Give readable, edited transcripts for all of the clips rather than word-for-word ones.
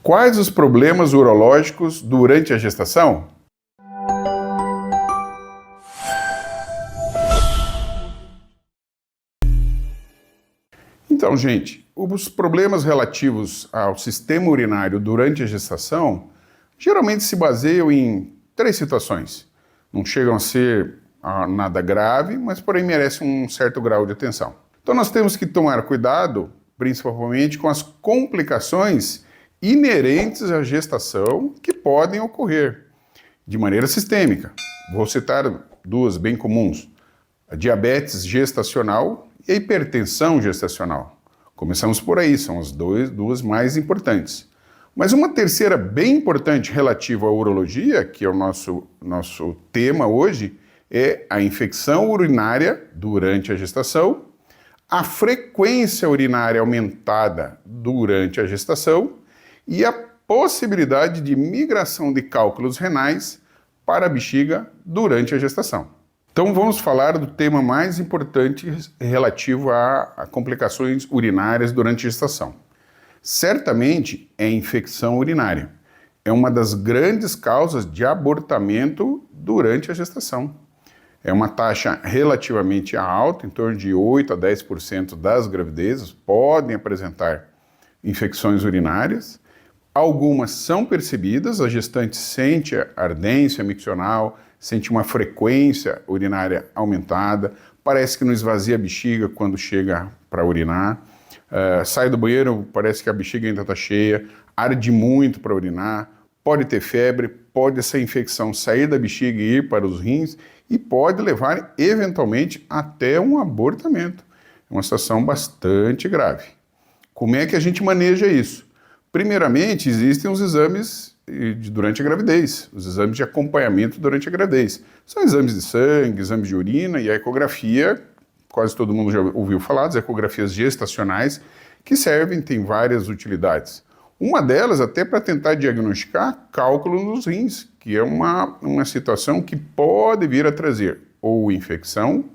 Quais os problemas urológicos durante a gestação? Então, gente, os problemas relativos ao sistema urinário durante a gestação geralmente se baseiam em 3 situações. Não chegam a ser nada grave, mas porém merecem um certo grau de atenção. Então nós temos que tomar cuidado, principalmente com as complicações inerentes à gestação que podem ocorrer de maneira sistêmica. Vou citar 2 bem comuns: a diabetes gestacional e a hipertensão gestacional. Começamos por aí, são as duas mais importantes. Mas uma terceira bem importante relativa à urologia, que é o nosso tema hoje, é a infecção urinária durante a gestação, a frequência urinária aumentada durante a gestação e a possibilidade de migração de cálculos renais para a bexiga durante a gestação. Então vamos falar do tema mais importante relativo a complicações urinárias durante a gestação. Certamente é a infecção urinária. É uma das grandes causas de abortamento durante a gestação. É uma taxa relativamente alta, em torno de 8 a 10% das gravidezes podem apresentar infecções urinárias. Algumas são percebidas, a gestante sente ardência miccional, sente uma frequência urinária aumentada, parece que não esvazia a bexiga quando chega para urinar, sai do banheiro, parece que a bexiga ainda está cheia, arde muito para urinar, pode ter febre, pode essa infecção sair da bexiga e ir para os rins e pode levar eventualmente até um abortamento. É uma situação bastante grave. Como é que a gente maneja isso? Primeiramente, existem os exames durante a gravidez, os exames de acompanhamento durante a gravidez. São exames de sangue, exames de urina e a ecografia, quase todo mundo já ouviu falar, das ecografias gestacionais, que servem, tem várias utilidades. Uma delas até para tentar diagnosticar cálculo nos rins, que é uma situação que pode vir a trazer ou infecção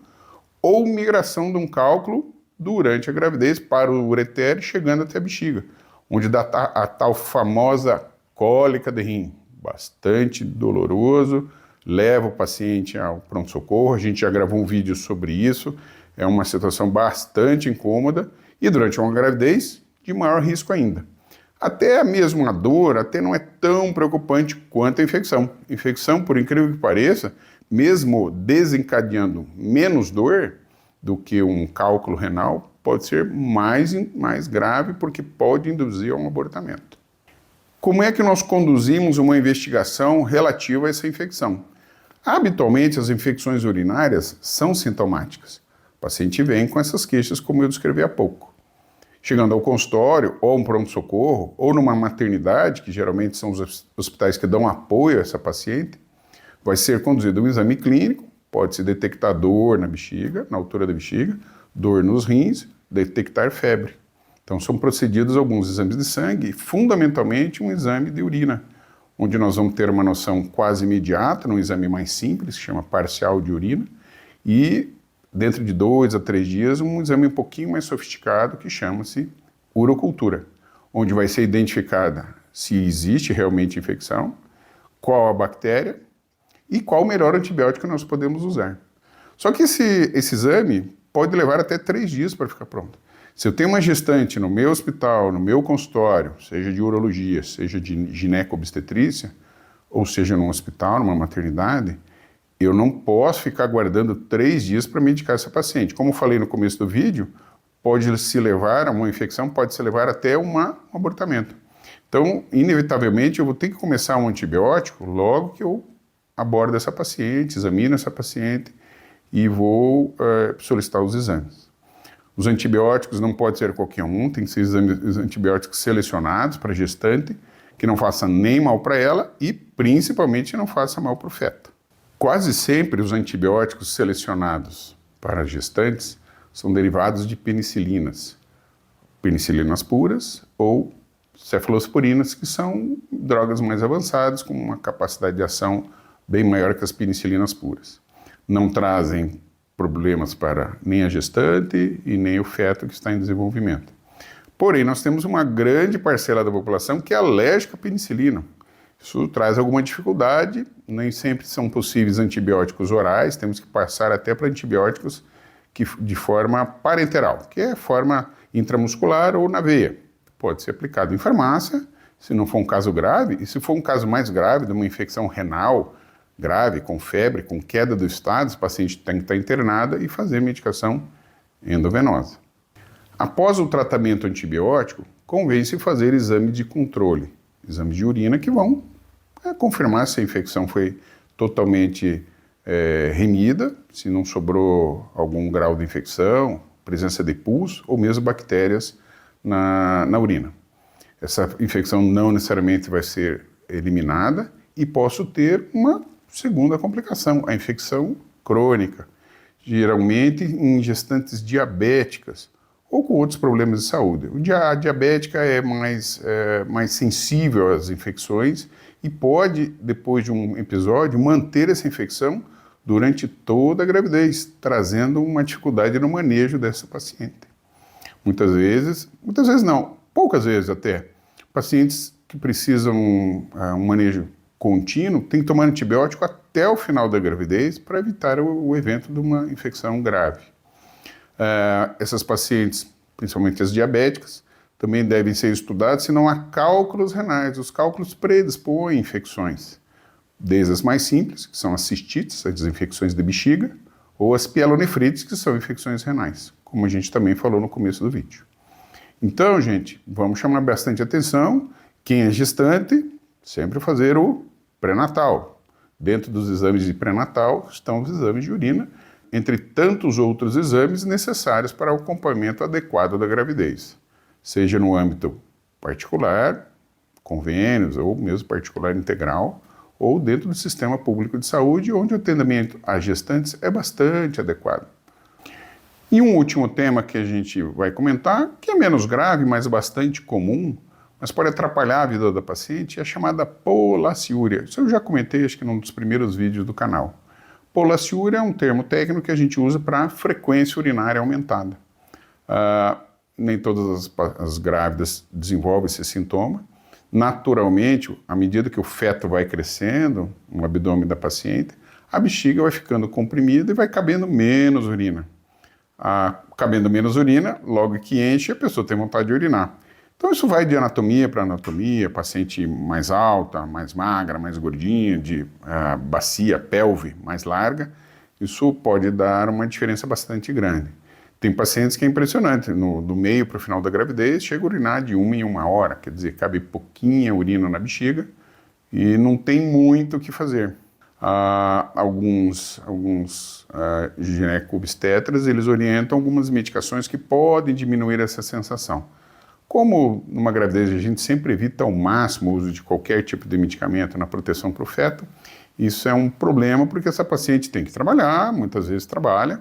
ou migração de um cálculo durante a gravidez para o ureter, chegando até a bexiga, onde dá a tal famosa cólica de rim, bastante doloroso, leva o paciente ao pronto-socorro, a gente já gravou um vídeo sobre isso, é uma situação bastante incômoda e durante uma gravidez de maior risco ainda. Até mesmo a dor até não é tão preocupante quanto a infecção. Infecção, por incrível que pareça, mesmo desencadeando menos dor do que um cálculo renal, pode ser mais grave porque pode induzir a um abortamento. Como é que nós conduzimos uma investigação relativa a essa infecção? Habitualmente, as infecções urinárias são sintomáticas. O paciente vem com essas queixas, como eu descrevi há pouco. Chegando ao consultório, ou um pronto-socorro, ou numa maternidade, que geralmente são os hospitais que dão apoio a essa paciente, vai ser conduzido um exame clínico, pode-se detectar dor na bexiga, na altura da bexiga, dor nos rins, detectar febre. Então são procedidos alguns exames de sangue e fundamentalmente um exame de urina, onde nós vamos ter uma noção quase imediata, num exame mais simples, que chama parcial de urina, e dentro de 2 a 3 dias um exame um pouquinho mais sofisticado que chama-se urocultura, onde vai ser identificada se existe realmente infecção, qual a bactéria e qual o melhor antibiótico nós podemos usar. Só que esse exame pode levar até 3 dias para ficar pronto. Se eu tenho uma gestante no meu hospital, no meu consultório, seja de urologia, seja de gineco-obstetrícia, ou seja num hospital, numa maternidade, eu não posso ficar aguardando 3 dias para medicar essa paciente. Como eu falei no começo do vídeo, uma infecção pode se levar até um abortamento. Então, inevitavelmente, eu vou ter que começar um antibiótico logo que eu abordo essa paciente, examino essa paciente e vou solicitar os exames. Os antibióticos não pode ser qualquer um, tem que ser exames antibióticos selecionados para a gestante, que não faça nem mal para ela e principalmente não faça mal para o feto. Quase sempre os antibióticos selecionados para gestantes são derivados de penicilinas puras ou cefalosporinas, que são drogas mais avançadas com uma capacidade de ação bem maior que as penicilinas puras. Não trazem problemas para nem a gestante e nem o feto que está em desenvolvimento. Porém, nós temos uma grande parcela da população que é alérgica à penicilina. Isso traz alguma dificuldade, nem sempre são possíveis antibióticos orais, temos que passar até para antibióticos de forma parenteral, que é forma intramuscular ou na veia. Pode ser aplicado em farmácia, se não for um caso grave, e se for um caso mais grave, de uma infecção renal grave, com febre, com queda do estado, o paciente tem que estar internado e fazer medicação endovenosa. Após o tratamento antibiótico, convém-se fazer exame de controle, exames de urina que vão confirmar se a infecção foi totalmente remida, se não sobrou algum grau de infecção, presença de pus ou mesmo bactérias na urina. Essa infecção não necessariamente vai ser eliminada e posso ter uma segunda complicação, a infecção crônica, geralmente em gestantes diabéticas ou com outros problemas de saúde. A diabética é mais sensível às infecções e pode, depois de um episódio, manter essa infecção durante toda a gravidez, trazendo uma dificuldade no manejo dessa paciente. Muitas vezes não, poucas vezes até, pacientes que precisam um manejo contínuo têm que tomar antibiótico até o final da gravidez para evitar o evento de uma infecção grave. Essas pacientes, principalmente as diabéticas, também devem ser estudadas se não há cálculos renais. Os cálculos predispõem infecções, desde as mais simples, que são as cistites, as infecções de bexiga, ou as pielonefrites, que são infecções renais, como a gente também falou no começo do vídeo. Então, gente, vamos chamar bastante atenção. Quem é gestante, sempre fazer o pré-natal. Dentro dos exames de pré-natal estão os exames de urina, entre tantos outros exames necessários para o acompanhamento adequado da gravidez, seja no âmbito particular, convênios ou mesmo particular integral, ou dentro do sistema público de saúde, onde o atendimento a gestantes é bastante adequado. E um último tema que a gente vai comentar, que é menos grave, mas bastante comum, mas pode atrapalhar a vida da paciente, é a chamada polaciúria. Isso eu já comentei, acho que num dos primeiros vídeos do canal. Polaciúria é um termo técnico que a gente usa para frequência urinária aumentada. Nem todas as grávidas desenvolvem esse sintoma. Naturalmente, à medida que o feto vai crescendo no abdômen da paciente, a bexiga vai ficando comprimida e vai cabendo menos urina. Cabendo menos urina, logo que enche, a pessoa tem vontade de urinar. Então isso vai de anatomia para anatomia, paciente mais alta, mais magra, mais gordinha, de bacia, pelve mais larga, isso pode dar uma diferença bastante grande. Tem pacientes que é impressionante, do meio para o final da gravidez, chega a urinar de 1 em 1 hora, quer dizer, cabe pouquinha urina na bexiga e não tem muito o que fazer. Alguns gineco-obstetras, eles orientam algumas medicações que podem diminuir essa sensação. Como numa gravidez a gente sempre evita ao máximo o uso de qualquer tipo de medicamento na proteção para o feto, isso é um problema porque essa paciente tem que trabalhar, muitas vezes trabalha,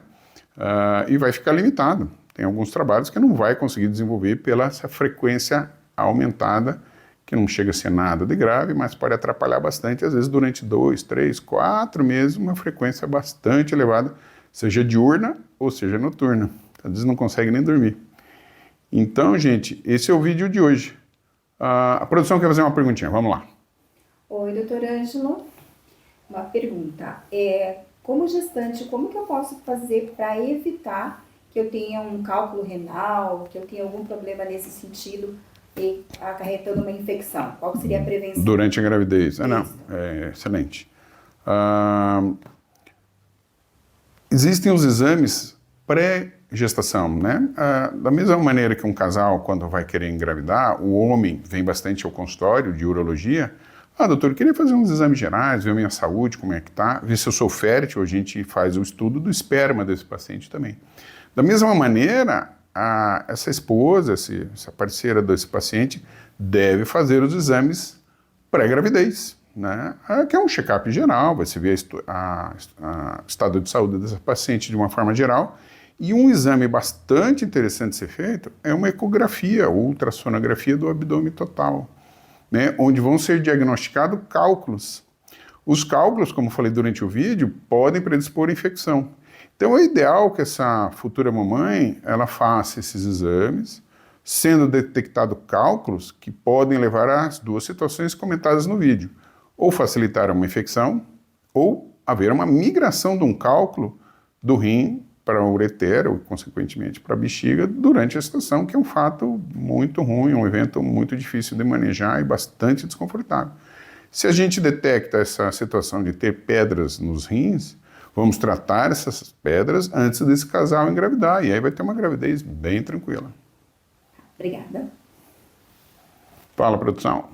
e vai ficar limitado. Tem alguns trabalhos que não vai conseguir desenvolver pela essa frequência aumentada, que não chega a ser nada de grave, mas pode atrapalhar bastante, às vezes durante 2, 3, 4 meses, uma frequência bastante elevada, seja diurna ou seja noturna. Às vezes não consegue nem dormir. Então, gente, esse é o vídeo de hoje. A produção quer fazer uma perguntinha, vamos lá. Oi, doutor Ângelo. Uma pergunta. Como gestante, como que eu posso fazer para evitar que eu tenha um cálculo renal, que eu tenha algum problema nesse sentido e acarretando uma infecção? Qual seria a prevenção? Durante a gravidez? Excelente. Existem os exames pré-gestação, né? Da mesma maneira que um casal, quando vai querer engravidar, o homem vem bastante ao consultório de urologia. Doutor, eu queria fazer uns exames gerais, ver a minha saúde, como é que tá, ver se eu sou fértil. A gente faz o estudo do esperma desse paciente também. Da mesma maneira, essa esposa, essa parceira desse paciente, deve fazer os exames pré-gravidez, né? Que é um check-up geral, vai se ver o estado de saúde dessa paciente de uma forma geral. E um exame bastante interessante de ser feito é uma ecografia, ou ultrassonografia do abdômen total, né? Onde vão ser diagnosticados cálculos. Os cálculos, como falei durante o vídeo, podem predispor a infecção. Então é ideal que essa futura mamãe, ela faça esses exames, sendo detectado cálculos que podem levar às duas situações comentadas no vídeo, ou facilitar uma infecção, ou haver uma migração de um cálculo do rim para o ureter, ou consequentemente para a bexiga, durante a gestação, que é um fato muito ruim, um evento muito difícil de manejar e bastante desconfortável. Se a gente detecta essa situação de ter pedras nos rins, vamos tratar essas pedras antes desse casal engravidar, e aí vai ter uma gravidez bem tranquila. Obrigada. Fala, produção.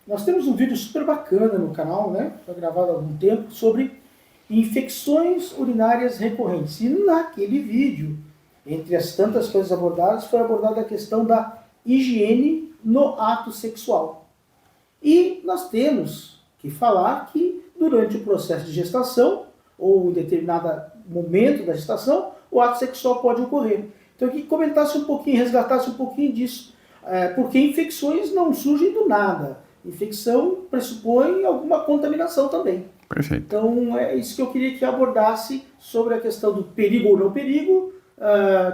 Nós temos um vídeo super bacana no canal, né? Foi gravado há algum tempo, sobre infecções urinárias recorrentes. E naquele vídeo, entre as tantas coisas abordadas, foi abordada a questão da higiene no ato sexual. E nós temos que falar que durante o processo de gestação, ou em determinado momento da gestação, o ato sexual pode ocorrer. Então eu queria que comentasse um pouquinho, resgatasse um pouquinho disso, porque infecções não surgem do nada. Infecção pressupõe alguma contaminação também. Perfeito. Então é isso que eu queria que abordasse sobre a questão do perigo ou não perigo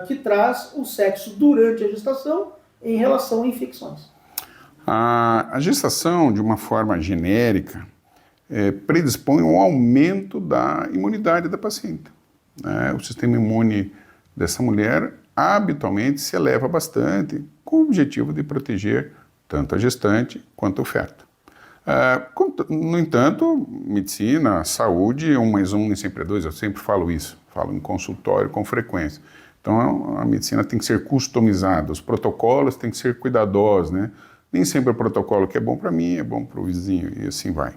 que traz o sexo durante a gestação em relação a infecções. A gestação, de uma forma genérica, predispõe ao aumento da imunidade da paciente. O sistema imune dessa mulher habitualmente se eleva bastante, com o objetivo de proteger tanto a gestante quanto o feto. No entanto, medicina, saúde, 1 mais 1 nem sempre é 2, eu sempre falo isso, falo em consultório com frequência. Então a medicina tem que ser customizada, os protocolos têm que ser cuidadosos, né? Nem sempre o protocolo que é bom para mim é bom para o vizinho, e assim vai.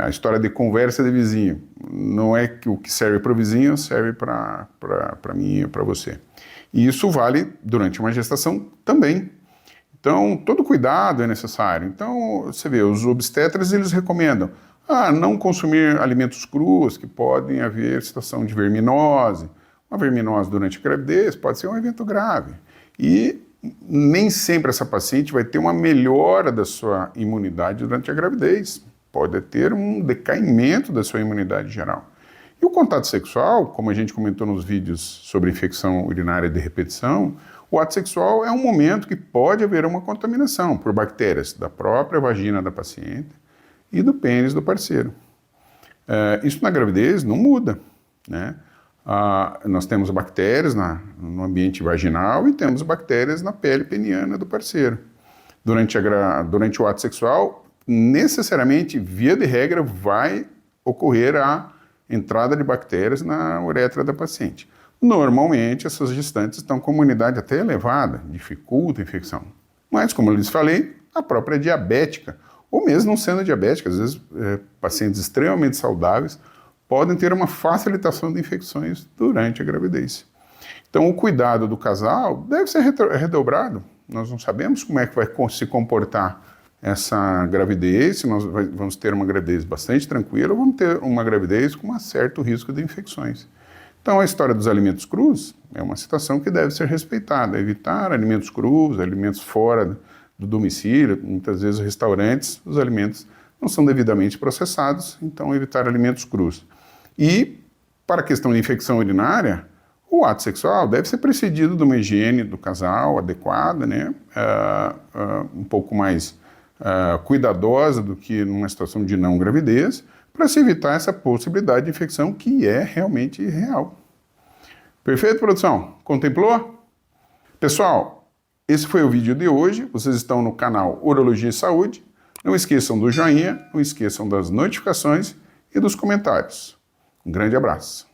A história de conversa de vizinho, não é que o que serve para o vizinho serve para mim e para você. E isso vale durante uma gestação também. Então, todo cuidado é necessário. Então, você vê, os obstetras, eles recomendam não consumir alimentos crus, que podem haver situação de verminose. Uma verminose durante a gravidez pode ser um evento grave. E nem sempre essa paciente vai ter uma melhora da sua imunidade durante a gravidez. Pode ter um decaimento da sua imunidade geral. E o contato sexual, como a gente comentou nos vídeos sobre infecção urinária de repetição, o ato sexual é um momento que pode haver uma contaminação por bactérias da própria vagina da paciente e do pênis do parceiro. Isso na gravidez não muda, né? Nós temos bactérias no ambiente vaginal e temos bactérias na pele peniana do parceiro. Durante o ato sexual, necessariamente, via de regra, vai ocorrer a entrada de bactérias na uretra da paciente. Normalmente, essas gestantes estão com imunidade até elevada, dificulta a infecção. Mas, como eu lhes falei, a própria diabética, ou mesmo não sendo diabética, às vezes pacientes extremamente saudáveis, podem ter uma facilitação de infecções durante a gravidez. Então, o cuidado do casal deve ser redobrado. Nós não sabemos como é que vai se comportar essa gravidez, se nós vamos ter uma gravidez bastante tranquila ou vamos ter uma gravidez com um certo risco de infecções. Então, a história dos alimentos crus é uma situação que deve ser respeitada, evitar alimentos crus, alimentos fora do domicílio, muitas vezes restaurantes, os alimentos não são devidamente processados, então evitar alimentos crus. E, para a questão de infecção urinária, o ato sexual deve ser precedido de uma higiene do casal adequada, né? Um pouco mais cuidadosa do que numa situação de não gravidez, para se evitar essa possibilidade de infecção que é realmente real. Perfeito, produção? Contemplou? Pessoal, esse foi o vídeo de hoje. Vocês estão no canal Urologia e Saúde. Não esqueçam do joinha, não esqueçam das notificações e dos comentários. Um grande abraço.